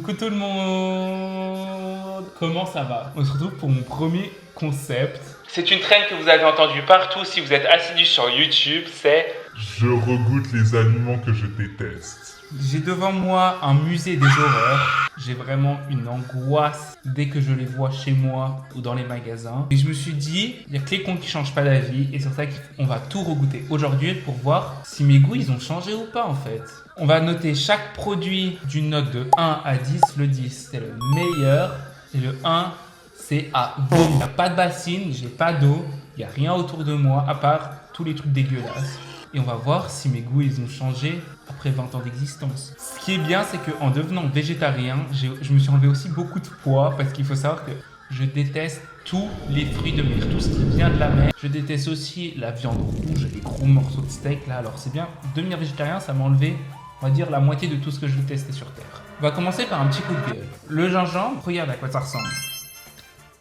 Coucou tout le monde. Comment ça va? On se retrouve pour mon premier concept. C'est une traîne que vous avez entendue partout si vous êtes assidus sur YouTube, c'est... Je regoute les aliments que je déteste. J'ai devant moi un musée des horreurs. J'ai vraiment une angoisse dès que je les vois chez moi ou dans les magasins. Et je me suis dit, il n'y a que les cons qui changent pas d'avis. Et c'est pour ça qu'on va tout regoûter aujourd'hui pour voir si mes goûts ils ont changé ou pas en fait. On va noter chaque produit d'une note de 1 à 10. Le 10 c'est le meilleur et le 1 c'est à vomi. Il n'y a pas de bassine, j'ai pas d'eau, il n'y a rien autour de moi à part tous les trucs dégueulasses. Et on va voir si mes goûts ils ont changé après 20 ans d'existence. Ce qui est bien, c'est qu'en devenant végétarien, je me suis enlevé aussi beaucoup de poids parce qu'il faut savoir que je déteste tous les fruits de mer, tout ce qui vient de la mer. Je déteste aussi la viande rouge, les gros morceaux de steak là. Alors c'est bien, devenir végétarien, ça m'a enlevé, on va dire, la moitié de tout ce que je détestais sur Terre. On va commencer par un petit coup de gueule. Le gingembre, regarde à quoi ça ressemble.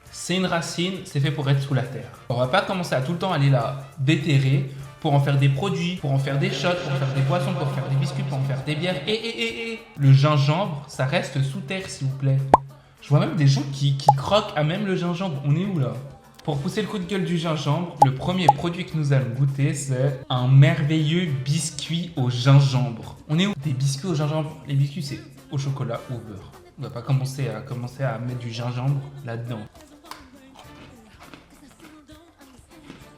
C'est une racine, c'est fait pour être sous la terre. On va pas commencer à tout le temps aller la déterrer pour en faire des produits, pour en faire des shots, pour en faire des boissons, pour en faire des biscuits, pour en faire des bières. Le gingembre, ça reste sous terre, s'il vous plaît. Je vois même des gens qui croquent à même le gingembre. On est où là? Pour pousser le coup de gueule du gingembre, le premier produit que nous allons goûter, c'est un merveilleux biscuit au gingembre. On est où? Des biscuits au gingembre. Les biscuits, c'est au chocolat ou au beurre. On va pas commencer à mettre du gingembre là-dedans.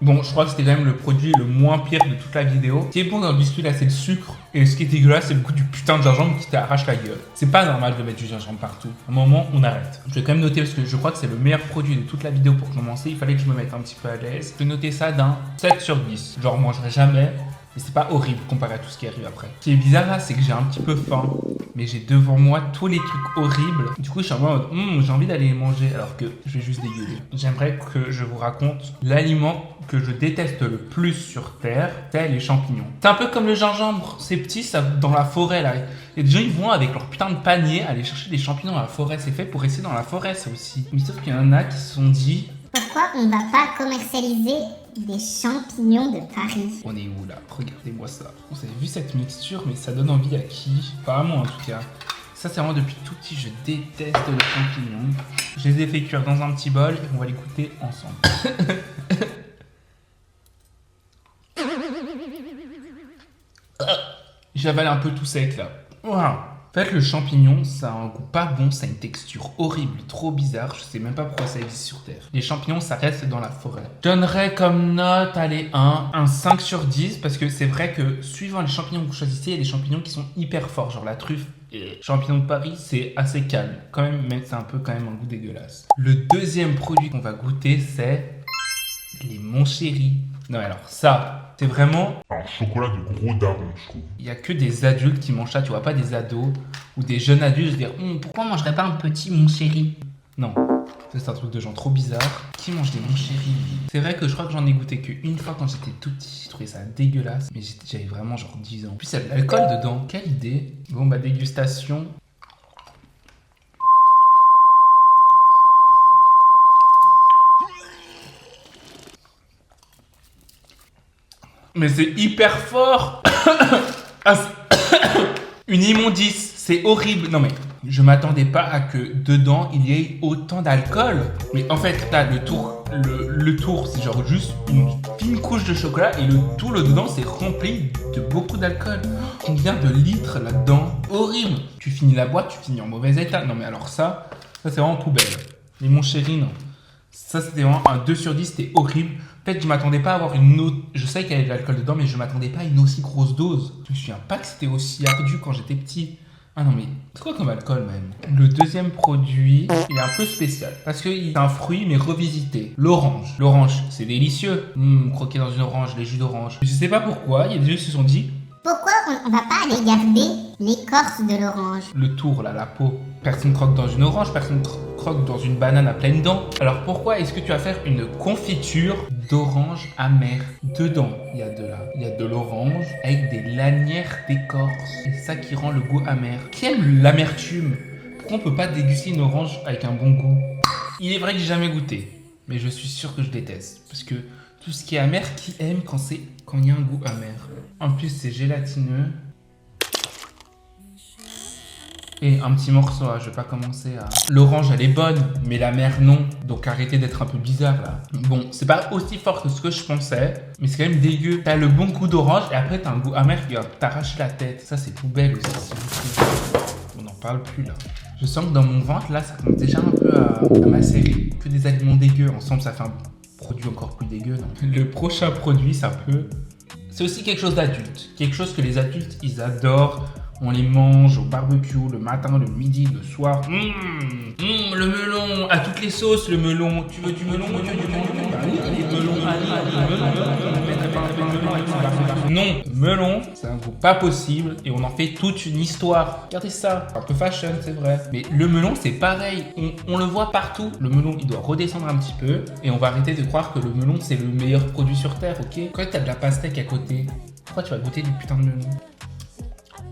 Bon, je crois que c'était quand même le produit le moins pire de toute la vidéo. Ce qui est bon dans le biscuit là, c'est le sucre. Et ce qui est dégueulasse, c'est le goût du putain de gingembre qui t'arrache la gueule. C'est pas normal de mettre du gingembre partout. À un moment, on arrête. Je vais quand même noter parce que je crois que c'est le meilleur produit de toute la vidéo pour commencer. Il fallait que je me mette un petit peu à l'aise. Je vais noter ça d'un 7 sur 10. Genre, je mangerai jamais. Mais c'est pas horrible comparé à tout ce qui arrive après. Ce qui est bizarre là, c'est que j'ai un petit peu faim. Mais j'ai devant moi tous les trucs horribles. Du coup, je suis en mode, j'ai envie d'aller les manger alors que je vais juste dégueuler. J'aimerais que je vous raconte l'aliment que je déteste le plus sur Terre, c'est les champignons. C'est un peu comme le gingembre. C'est petit, ça, dans la forêt là. Et des gens, ils vont avec leur putain de panier aller chercher des champignons dans la forêt. C'est fait pour rester dans la forêt, ça aussi. Mais sauf qu'il y en a qui se sont dit... Pourquoi on va pas commercialiser des champignons de Paris? On est où là? Regardez-moi ça. Vous avez vu cette mixture, mais ça donne envie à qui? Pas à moi en tout cas. Ça c'est vraiment depuis tout petit, je déteste les champignons. Je les ai fait cuire dans un petit bol et on va les goûter ensemble. J'avale un peu tout sec là. Wow. En fait, le champignon, ça a un goût pas bon, ça a une texture horrible, trop bizarre. Je sais même pas pourquoi ça existe sur Terre. Les champignons, ça reste dans la forêt. Je donnerais comme note, allez, un 5 sur 10, parce que c'est vrai que suivant les champignons que vous choisissez, il y a des champignons qui sont hyper forts, genre la truffe. Et champignons de Paris, c'est assez calme. Quand même, mais c'est un peu quand même un goût dégueulasse. Le deuxième produit qu'on va goûter, c'est les Montchéri. Non, alors ça, c'est vraiment... Un chocolat de gros daron, je trouve. Il n'y a que des adultes qui mangent ça, tu vois, pas des ados ou des jeunes adultes se dire pourquoi on mangerait pas un petit Montchéri? Non, ça, c'est un truc de gens trop bizarre. Qui mange des Montchéri? C'est vrai que je crois que j'en ai goûté qu'une fois quand j'étais tout petit, j'ai trouvé ça dégueulasse, mais j'avais vraiment genre 10 ans. En plus, il y a de l'alcool dedans, quelle idée. Bon, bah dégustation. Mais c'est hyper fort. Une immondice, c'est horrible. Non mais, je m'attendais pas à que dedans il y ait autant d'alcool. Mais en fait, là, le tour, c'est genre juste une fine couche de chocolat et le dedans, c'est rempli de beaucoup d'alcool. Combien de litres là-dedans? Horrible. Tu finis la boîte, tu finis en mauvais état. Non mais alors ça c'est vraiment poubelle. Mais mon chéri, non. Ça, c'était vraiment un 2 sur 10, c'était horrible. En fait, je m'attendais pas à avoir une autre... Je sais qu'il y avait de l'alcool dedans, mais je m'attendais pas à une aussi grosse dose. Je me souviens pas que c'était aussi ardu quand j'étais petit. Ah non, mais c'est quoi comme alcool, même? Le deuxième produit, il est un peu spécial. Parce que c'est un fruit, mais revisité. L'orange. L'orange, c'est délicieux. Croquer dans une orange, les jus d'orange. Je sais pas pourquoi, il y a des gens qui se sont dit... Pourquoi on va pas aller garder l'écorce de l'orange? Le tour, là, la peau. Personne croque dans une orange, personne croque dans une banane à pleines dents. Alors pourquoi est-ce que tu vas faire une confiture d'orange amère? Dedans, il y a de l'orange avec des lanières d'écorce. C'est ça qui rend le goût amer. Qui aime l'amertume? Pourquoi on peut pas déguster une orange avec un bon goût? Il est vrai que j'ai jamais goûté, mais je suis sûr que je déteste. Parce que tout ce qui est amer, qui aime quand il y a un goût amer? En plus, c'est gélatineux. Et un petit morceau, je vais pas commencer à... L'orange, elle est bonne, mais la mer, non. Donc arrêtez d'être un peu bizarre, là. Bon, c'est pas aussi fort que ce que je pensais, mais c'est quand même dégueu. T'as le bon goût d'orange, et après, t'as un goût amer qui va t'arracher la tête. Ça, c'est poubelle aussi. On n'en parle plus, là. Je sens que dans mon ventre, là, ça commence déjà un peu à macérer. Que des aliments dégueux. Ensemble, ça fait un produit encore plus dégueu, non? Le prochain produit, ça peut... C'est aussi quelque chose d'adulte. Quelque chose que les adultes, ils adorent. On les mange au barbecue, le matin, le midi, le soir. Le melon, à toutes les sauces, le melon. Tu veux du melon? Non, melon, c'est un goût pas possible et on en fait toute une histoire. Regardez ça, un peu fashion, c'est vrai. Mais le melon, c'est pareil. On le voit partout. Le melon, il doit redescendre un petit peu et on va arrêter de croire que le melon, c'est le meilleur produit sur Terre, ok? Quand t'as de la pastèque à côté, pourquoi tu vas goûter du putain de melon?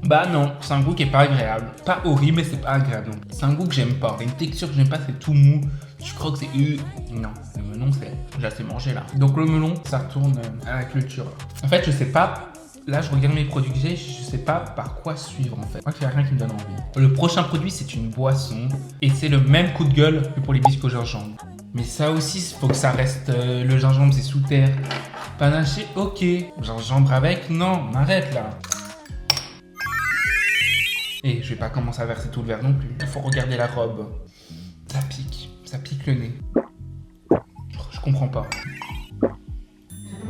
Bah non, c'est un goût qui est pas agréable. Pas horrible, mais c'est pas agréable. C'est un goût que j'aime pas. C'est une texture que j'aime pas, c'est tout mou. Tu crois que c'est... Non, le melon, c'est... J'ai assez mangé là. Donc le melon, ça retourne à la culture. En fait, je sais pas... Là, je regarde mes produits que j'ai, je sais pas par quoi suivre en fait. Moi, il n'y a rien qui me donne envie. Le prochain produit, c'est une boisson. Et c'est le même coup de gueule que pour les biscuits au gingembre. Mais ça aussi, il faut que ça reste... le gingembre, c'est sous terre. Panaché, ok. Gingembre avec, non, on arrête là. Et je vais pas commencer à verser tout le verre non plus. Il faut regarder la robe. Ça pique le nez. Je comprends pas.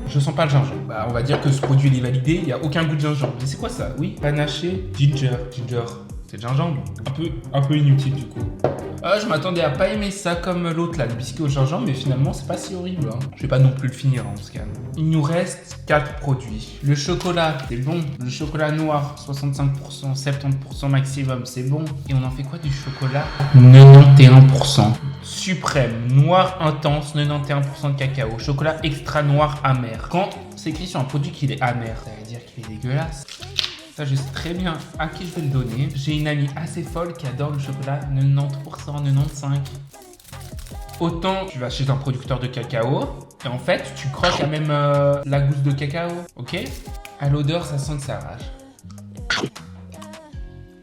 Je sens pas le gingembre. Bah, on va dire que ce produit il est validé, il y a aucun goût de gingembre. Mais c'est quoi ça? Oui, panaché, ginger. Ginger, c'est le gingembre. Un peu inutile du coup. Je m'attendais à pas aimer ça comme l'autre là, le biscuit au gingembre, mais finalement c'est pas si horrible. Hein. Je vais pas non plus le finir en ce cas. Il nous reste 4 produits. Le chocolat, c'est bon. Le chocolat noir, 65%, 70% maximum, c'est bon. Et on en fait quoi du chocolat? 91%. Suprême, noir intense, 91% de cacao. Chocolat extra noir amer. Quand c'est écrit sur un produit qu'il est amer, ça veut dire qu'il est dégueulasse. Ça, je sais très bien à qui je vais le donner. J'ai une amie assez folle qui adore le chocolat 90%, 95%. Autant tu vas chez un producteur de cacao et en fait, tu croques à même la gousse de cacao, ok? À l'odeur, ça sent que ça arrache.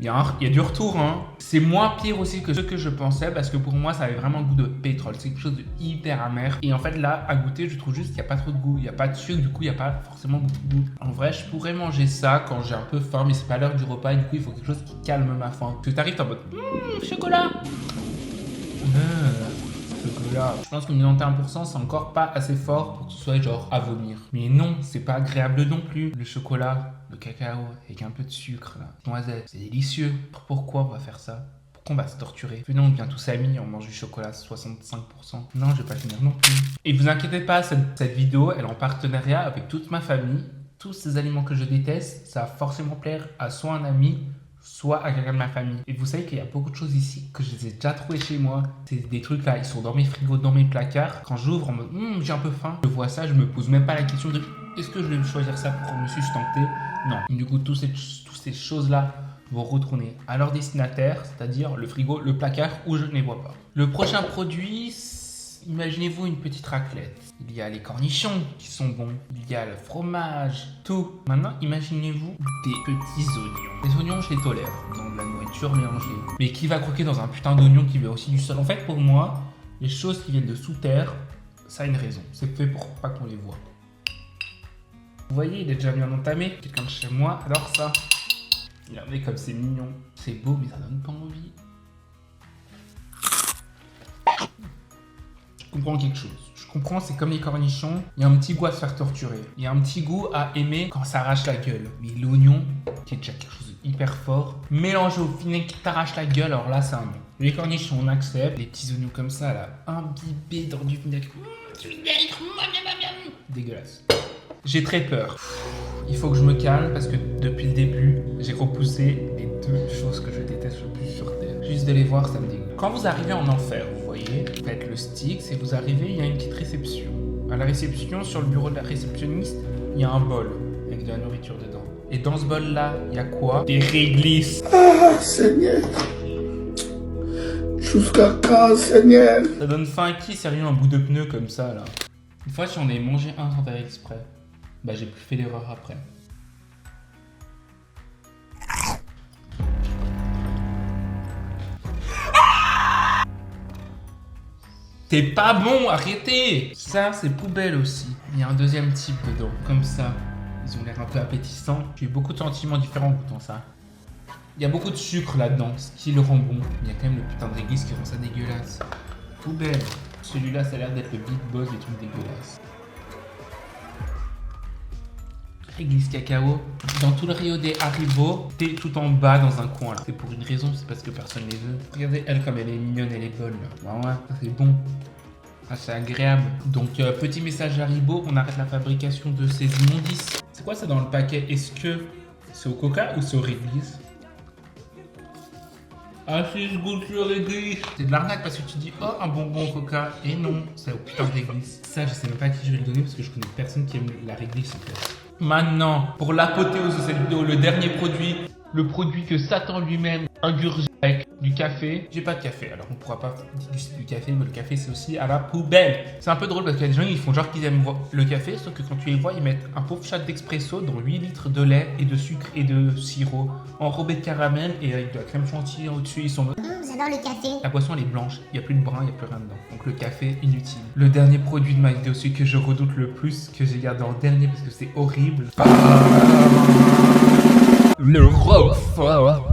Il y a du retour, hein. C'est moins pire aussi que ce que je pensais parce que pour moi, ça avait vraiment le goût de pétrole. C'est quelque chose de hyper amer. Et en fait, là, à goûter, je trouve juste qu'il n'y a pas trop de goût. Il n'y a pas de sucre, du coup, il n'y a pas forcément beaucoup de goût. En vrai, je pourrais manger ça quand j'ai un peu faim, mais c'est pas l'heure du repas. Et du coup, il faut quelque chose qui calme ma faim. Parce que t'arrives en mode chocolat. Chocolat. Je pense que 91%, c'est encore pas assez fort pour que ce soit genre à vomir. Mais non, c'est pas agréable non plus. Le chocolat, le cacao, avec un peu de sucre, là. Noisette, c'est délicieux. Pourquoi on va faire ça? Pourquoi on va se torturer? Venez, on devient tous amis, on mange du chocolat 65%. Non, je vais pas finir non plus. Et vous inquiétez pas, cette vidéo, elle est en partenariat avec toute ma famille. Tous ces aliments que je déteste, ça va forcément plaire à soit un ami, soit à quelqu'un de ma famille. Et vous savez qu'il y a beaucoup de choses ici que je les ai déjà trouvées chez moi. C'est des trucs là, ils sont dans mes frigos, dans mes placards. Quand j'ouvre en mode j'ai un peu faim, je vois ça, je me pose même pas la question de est-ce que je vais choisir ça pour me sustenter? Non. Du coup, toutes ces choses là vont retourner à leur destinataire, c'est-à-dire le frigo, le placard où je ne les vois pas. Le prochain produit, imaginez-vous une petite raclette. Il y a les cornichons qui sont bons, il y a le fromage, tout. Maintenant, imaginez-vous des petits oignons. Les oignons, je les tolère dans de la nourriture mélangée. Mais qui va croquer dans un putain d'oignon qui vient aussi du sol? En fait, pour moi, les choses qui viennent de sous terre, ça a une raison. C'est fait pour pas qu'on les voit. Vous voyez, il est déjà bien entamé. Quelqu'un de chez moi adore ça. Regardez comme c'est mignon. C'est beau, mais ça donne pas envie. Je comprends quelque chose. Je comprends, c'est comme les cornichons. Il y a un petit goût à se faire torturer. Il y a un petit goût à aimer quand ça arrache la gueule. Mais l'oignon, qui est déjà quelque chose d'hyper fort, mélangé au vinaigre qui t'arrache la gueule, alors là, c'est un non. Les cornichons, on accepte. Les petits oignons comme ça, là, imbibés dans du vinaigre. Du vinaigre, dégueulasse. J'ai très peur. Il faut que je me calme parce que depuis le début, j'ai repoussé les 2 choses que je déteste le plus sur Terre. Juste de les voir, ça me dégoûte. Quand vous arrivez en enfer, vous voyez, vous faites le stick, et vous arrivez, il y a une petite réception. À la réception, sur le bureau de la réceptionniste, il y a un bol avec de la nourriture dedans. Et dans ce bol-là, il y a quoi? Des réglisses. Ah, Seigneur. Jusqu'à quand, Seigneur? Ça donne faim à qui, sérieux, un bout de pneu comme ça, là? Une fois, j'en ai mangé un sans faire exprès. Bah, j'ai plus fait l'erreur après. T'es pas bon, arrêtez. Ça, c'est poubelle aussi. Il y a un deuxième type dedans, comme ça. Ils ont l'air un peu appétissants. J'ai eu beaucoup de sentiments différents en goûtant ça. Il y a beaucoup de sucre là-dedans, ce qui le rend bon. Il y a quand même le putain de réglisse qui rend ça dégueulasse. Poubelle. Celui-là, ça a l'air d'être le big boss des trucs dégueulasses. Réglisse cacao. Dans tout le Rio des Haribo, t'es tout en bas dans un coin là. C'est pour une raison, c'est parce que personne les veut. Regardez elle comme elle est mignonne, elle est bonne là. Ouais, ça c'est bon. Ah, c'est agréable. Donc, petit message Haribo, on arrête la fabrication de ces immondices. C'est quoi ça dans le paquet? Est-ce que c'est au coca ou c'est au réglisse? Ah si, je goûte le réglisse. C'est de l'arnaque parce que tu dis, oh, un bonbon au coca. Et non, c'est au putain de réglisse. Ça, je sais même pas à qui je vais le donner parce que je connais personne qui aime la réglisse en fait. Maintenant, pour l'apothéose de cette vidéo, le dernier produit. Le produit que Satan lui-même ingurgite avec du café. J'ai pas de café, alors on pourra pas déguster du café, mais le café c'est aussi à la poubelle. C'est un peu drôle parce qu'il y a des gens ils font genre qu'ils aiment le café, sauf que quand tu les vois, ils mettent un pauvre shot d'expresso dans 8 litres de lait et de sucre et de sirop enrobé de caramel et avec de la crème chantilly au-dessus. Ils sont... J'adore le café. La boisson elle est blanche, il n'y a plus de brun, il n'y a plus rien dedans. Donc le café inutile. Le dernier produit de ma vidéo, celui que je redoute le plus, que j'ai gardé en dernier parce que c'est horrible. Le Roquefort.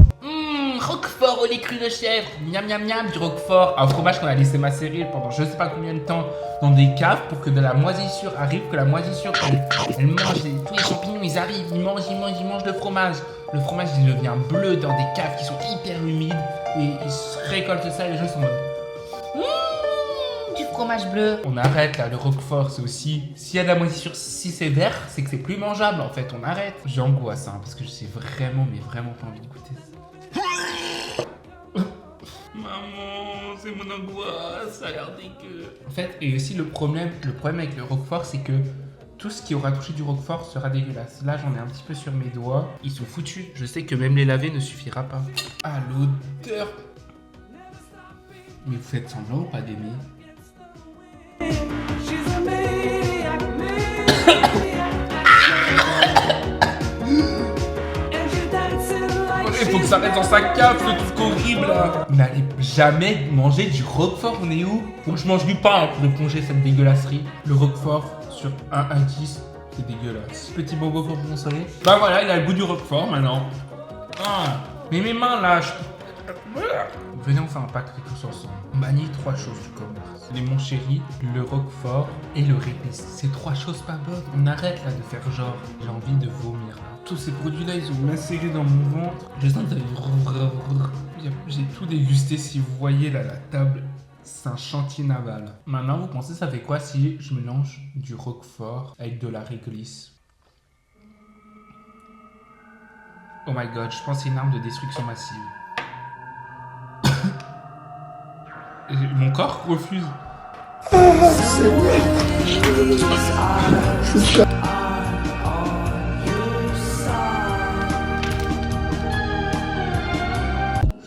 Roquefort au lait cru de chèvre. Miam miam miam du Roquefort. Un fromage qu'on a laissé macérer pendant je sais pas combien de temps dans des caves pour que de la moisissure arrive, que la moisissure elle mange, tous les champignons ils arrivent, ils mangent le fromage. Le fromage il devient bleu dans des caves qui sont hyper humides et ils se récoltent ça et les gens sont en mode du fromage bleu. On arrête là, le Roquefort c'est aussi, s'il y a de la moisissure, si c'est vert, c'est que c'est plus mangeable en fait, on arrête. J'angoisse hein, parce que je sais vraiment, mais vraiment pas envie de goûter ça. Maman, c'est mon angoisse, ça a l'air dégueu. En fait, et aussi le problème avec le Roquefort, c'est que tout ce qui aura touché du Roquefort sera dégueulasse. Là, j'en ai un petit peu sur mes doigts. Ils sont foutus. Je sais que même les laver ne suffira pas. Ah, l'odeur. Mais vous faites semblant ou pas d'aimer? Il faut que ça reste dans sa cave, ce truc horrible là. N'allez jamais manger du Roquefort, on est où? Faut que je mange du pain pour éponger cette dégueulasserie. Le Roquefort sur 1 à 10, c'est dégueulasse. Petit bobo pour consoler. Bah voilà, il a le goût du Roquefort maintenant. Ah, mais mes mains là, Venez on fait un pacte tous ensemble. On manie 3 choses du commerce. Les mon chéri, le Roquefort et le réglisse. C'est 3 choses pas bonnes. On arrête là de faire genre, j'ai envie de vomir. Tous ces produits là, ils ont macéré dans mon ventre. Je sens que j'ai tout dégusté. Si vous voyez là la table, c'est un chantier naval. Maintenant, vous pensez ça fait quoi si je mélange du Roquefort avec de la réglisse? Oh my god, je pense que c'est une arme de destruction massive. Mon corps refuse. Je suis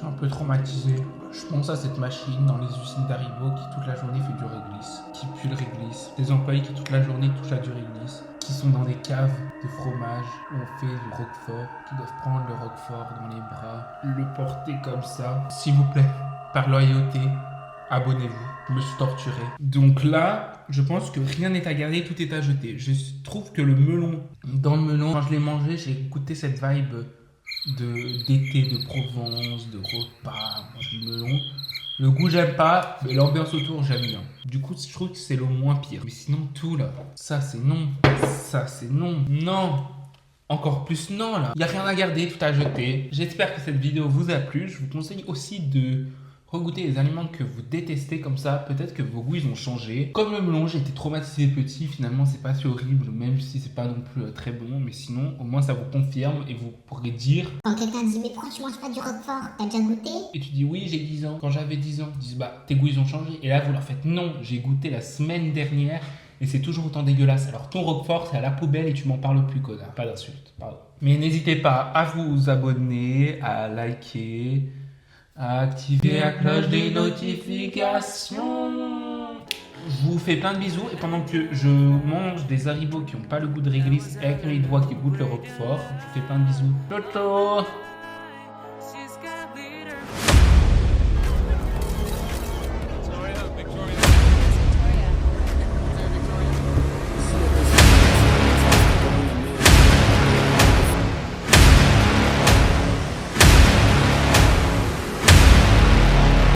un peu traumatisé. Je pense à cette machine dans les usines d'Haribo qui toute la journée fait du réglisse, qui pue le réglisse. Des employés qui toute la journée touchent à du réglisse, qui sont dans des caves de fromage où on fait du Roquefort, qui doivent prendre le Roquefort dans les bras, le porter comme ça. S'il vous plaît, par loyauté, abonnez-vous, je me suis torturé. Donc là, je pense que rien n'est à garder, tout est à jeter. Je trouve que le melon, dans le melon, quand je l'ai mangé, j'ai goûté cette vibe d'été, de Provence, de repas, du melon. Le goût, j'aime pas, mais l'ambiance autour, j'aime bien. Du coup, je trouve que c'est le moins pire. Mais sinon, tout là, ça c'est non, ça c'est non, non. Encore plus non là. Il n'y a rien à garder, tout à jeter. J'espère que cette vidéo vous a plu. Je vous conseille aussi de regoûter les aliments que vous détestez comme ça. Peut-être que vos goûts ils ont changé. Comme le melon, j'ai été traumatisé petit. Finalement, c'est pas si horrible, même si c'est pas non plus très bon. Mais sinon, au moins ça vous confirme et vous pourrez dire. Quand quelqu'un dit mais pourquoi tu manges pas du Roquefort? T'as déjà goûté? Et tu dis oui, j'ai 10 ans. Quand j'avais 10 ans, ils disent bah tes goûts ils ont changé. Et là vous leur faites non, j'ai goûté la semaine dernière. Et c'est toujours autant dégueulasse. Alors ton Roquefort, c'est à la poubelle et tu m'en parles plus, connard. Pas d'insulte, pardon. Mais n'hésitez pas à vous abonner, à liker, à activer la cloche des notifications. Je vous fais plein de bisous. Et pendant que je mange des Haribo qui n'ont pas le goût de réglisse avec mes doigts qui goûtent le Roquefort, je vous fais plein de bisous. Toto!